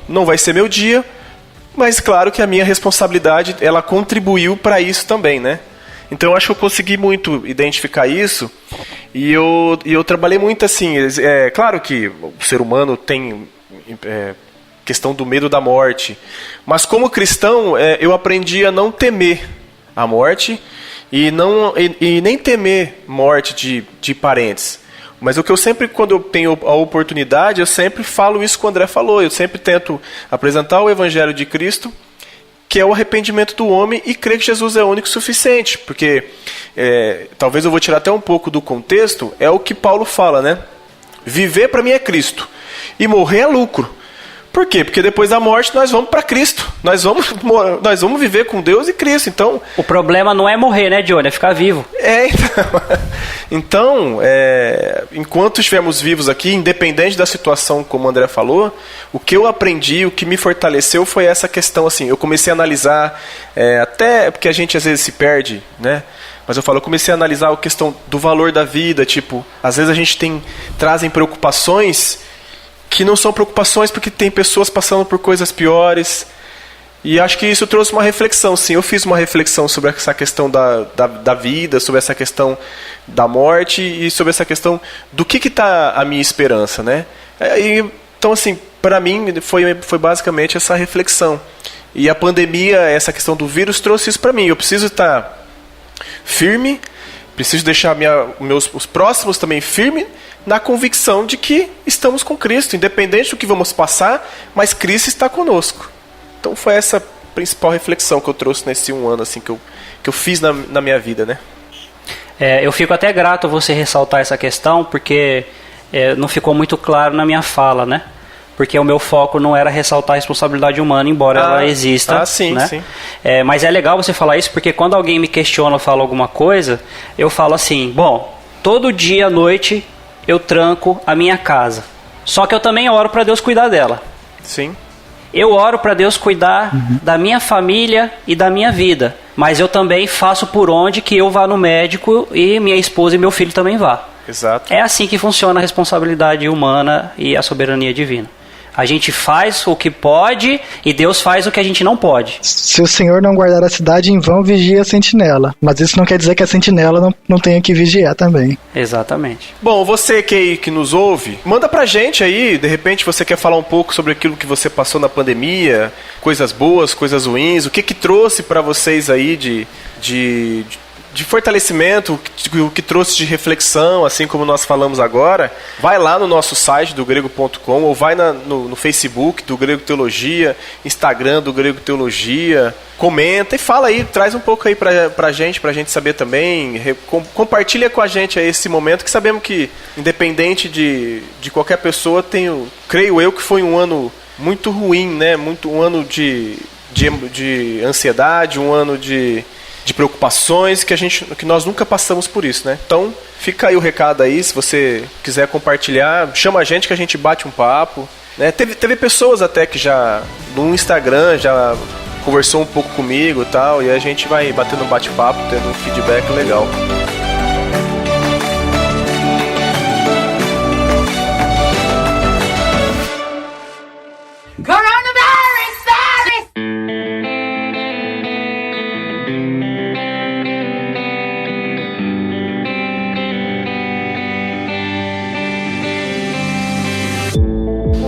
não vai ser meu dia, mas claro que a minha responsabilidade, ela contribuiu para isso também, né? Então eu acho que eu consegui muito identificar isso e eu trabalhei muito assim. Claro que o ser humano tem questão do medo da morte, mas como cristão eu aprendi a não temer a morte e nem temer morte de parentes. Mas o que eu sempre, quando eu tenho a oportunidade, eu sempre falo isso que o André falou, eu sempre tento apresentar o Evangelho de Cristo, que é o arrependimento do homem e crer que Jesus é o único e suficiente. Porque, talvez eu vou tirar até um pouco do contexto, é o que Paulo fala, né? Viver para mim é Cristo e morrer é lucro. Por quê? Porque depois da morte nós vamos para Cristo. Nós vamos viver com Deus e Cristo. Então, o problema não é morrer, né, Johnny? É ficar vivo. Então, enquanto estivermos vivos aqui, independente da situação, como o André falou, o que eu aprendi, o que me fortaleceu foi essa questão, assim, eu comecei a analisar, até porque a gente às vezes se perde, né? Mas eu comecei a analisar a questão do valor da vida, tipo, às vezes a gente trazem preocupações que não são preocupações porque tem pessoas passando por coisas piores. E acho que isso trouxe uma reflexão, sim. Eu fiz uma reflexão sobre essa questão da vida, sobre essa questão da morte e sobre essa questão do que está a minha esperança, né? Então, assim, para mim foi basicamente essa reflexão. E a pandemia, essa questão do vírus, trouxe isso para mim. Eu preciso estar firme, preciso deixar os próximos também firmes, na convicção de que estamos com Cristo, independente do que vamos passar, mas Cristo está conosco. Então foi essa principal reflexão que eu trouxe nesse um ano assim, que eu fiz na minha vida, né? Eu fico até grato a você ressaltar essa questão, porque não ficou muito claro na minha fala, né? Porque o meu foco não era ressaltar a responsabilidade humana, embora ela exista. Sim, né? Sim. Mas é legal você falar isso, porque quando alguém me questiona ou fala alguma coisa, eu falo assim, bom, todo dia à noite eu tranco a minha casa. Só que eu também oro para Deus cuidar dela. Sim. Eu oro para Deus cuidar da minha família e da minha vida, mas eu também faço por onde que eu vá no médico e minha esposa e meu filho também vá. Exato. É assim que funciona a responsabilidade humana e a soberania divina. A gente faz o que pode e Deus faz o que a gente não pode. Se o Senhor não guardar a cidade, em vão vigia a sentinela. Mas isso não quer dizer que a sentinela não tenha que vigiar também. Exatamente. Bom, você que nos ouve, manda pra gente aí, de repente você quer falar um pouco sobre aquilo que você passou na pandemia, coisas boas, coisas ruins, o que trouxe pra vocês aí de fortalecimento, o que trouxe de reflexão, assim como nós falamos agora. Vai lá no nosso site do grego.com ou vai no Facebook do Grego Teologia, Instagram do Grego Teologia, comenta e fala aí, traz um pouco aí pra gente saber também, compartilha com a gente aí esse momento, que sabemos que, independente de qualquer pessoa, creio eu que foi um ano muito ruim, né? Um ano de ansiedade, um ano de preocupações que nós nunca passamos por isso, né? Então, fica aí o recado aí, se você quiser compartilhar, chama a gente que a gente bate um papo, né? Teve pessoas até que já no Instagram já conversou um pouco comigo e tal, e a gente vai batendo um bate-papo, tendo um feedback legal.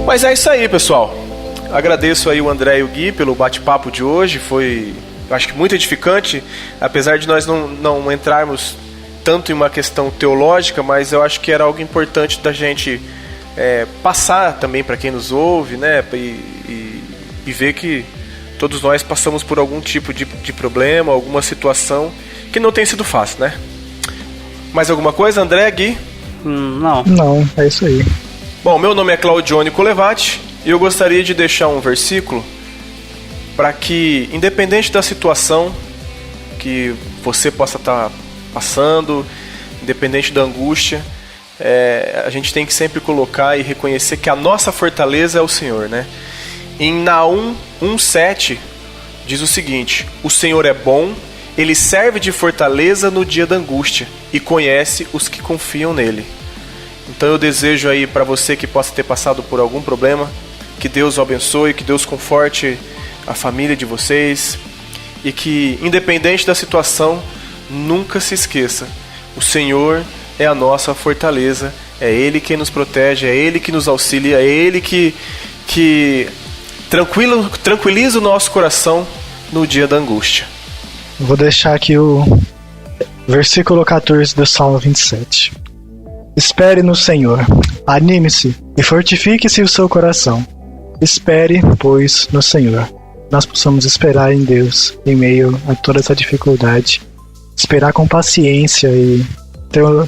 Mas é isso aí, pessoal. Agradeço aí o André e o Gui pelo bate-papo de hoje. Foi, acho que, muito edificante, apesar de nós não entrarmos tanto em uma questão teológica, mas eu acho que era algo importante da gente passar também para quem nos ouve, né? E ver que todos nós passamos por algum tipo de problema, alguma situação que não tem sido fácil, né? Mais alguma coisa, André, Gui? Não. Não, é isso aí. Bom, meu nome é Claudione Colevati e eu gostaria de deixar um versículo para que, independente da situação que você possa estar passando, independente da angústia, a gente tem que sempre colocar e reconhecer que a nossa fortaleza é o Senhor, né? Em Naum 1,7 diz o seguinte: o Senhor é bom, Ele serve de fortaleza no dia da angústia e conhece os que confiam nele. Então eu desejo aí para você que possa ter passado por algum problema, que Deus o abençoe, que Deus conforte a família de vocês e que, independente da situação, nunca se esqueça, o Senhor é a nossa fortaleza, é Ele quem nos protege, é Ele que nos auxilia, é Ele que tranquiliza o nosso coração no dia da angústia. Vou deixar aqui o versículo 14 do Salmo 27. Espere no Senhor, anime-se e fortifique-se o seu coração. Espere, pois, no Senhor. Nós possamos esperar em Deus em meio a toda essa dificuldade. Esperar com paciência e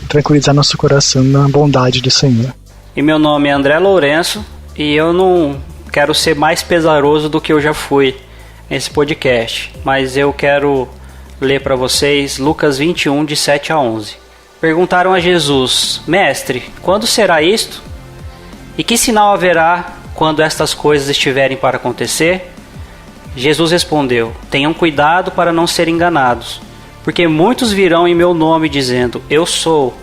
tranquilizar nosso coração na bondade do Senhor. E meu nome é André Lourenço e eu não quero ser mais pesaroso do que eu já fui nesse podcast, mas eu quero ler para vocês Lucas 21, de 7 a 11. Perguntaram a Jesus: Mestre, quando será isto? E que sinal haverá quando estas coisas estiverem para acontecer? Jesus respondeu: Tenham cuidado para não serem enganados, porque muitos virão em meu nome dizendo: Eu sou,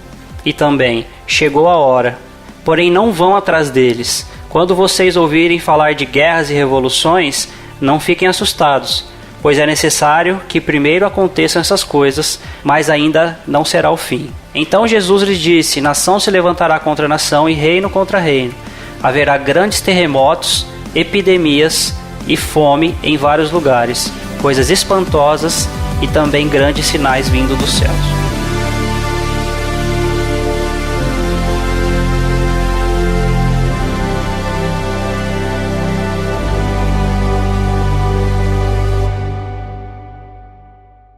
e também: Chegou a hora. Porém não vão atrás deles. Quando vocês ouvirem falar de guerras e revoluções, não fiquem assustados, pois é necessário que primeiro aconteçam essas coisas, mas ainda não será o fim. Então Jesus lhes disse: nação se levantará contra nação e reino contra reino. Haverá grandes terremotos, epidemias e fome em vários lugares, coisas espantosas e também grandes sinais vindo dos céus.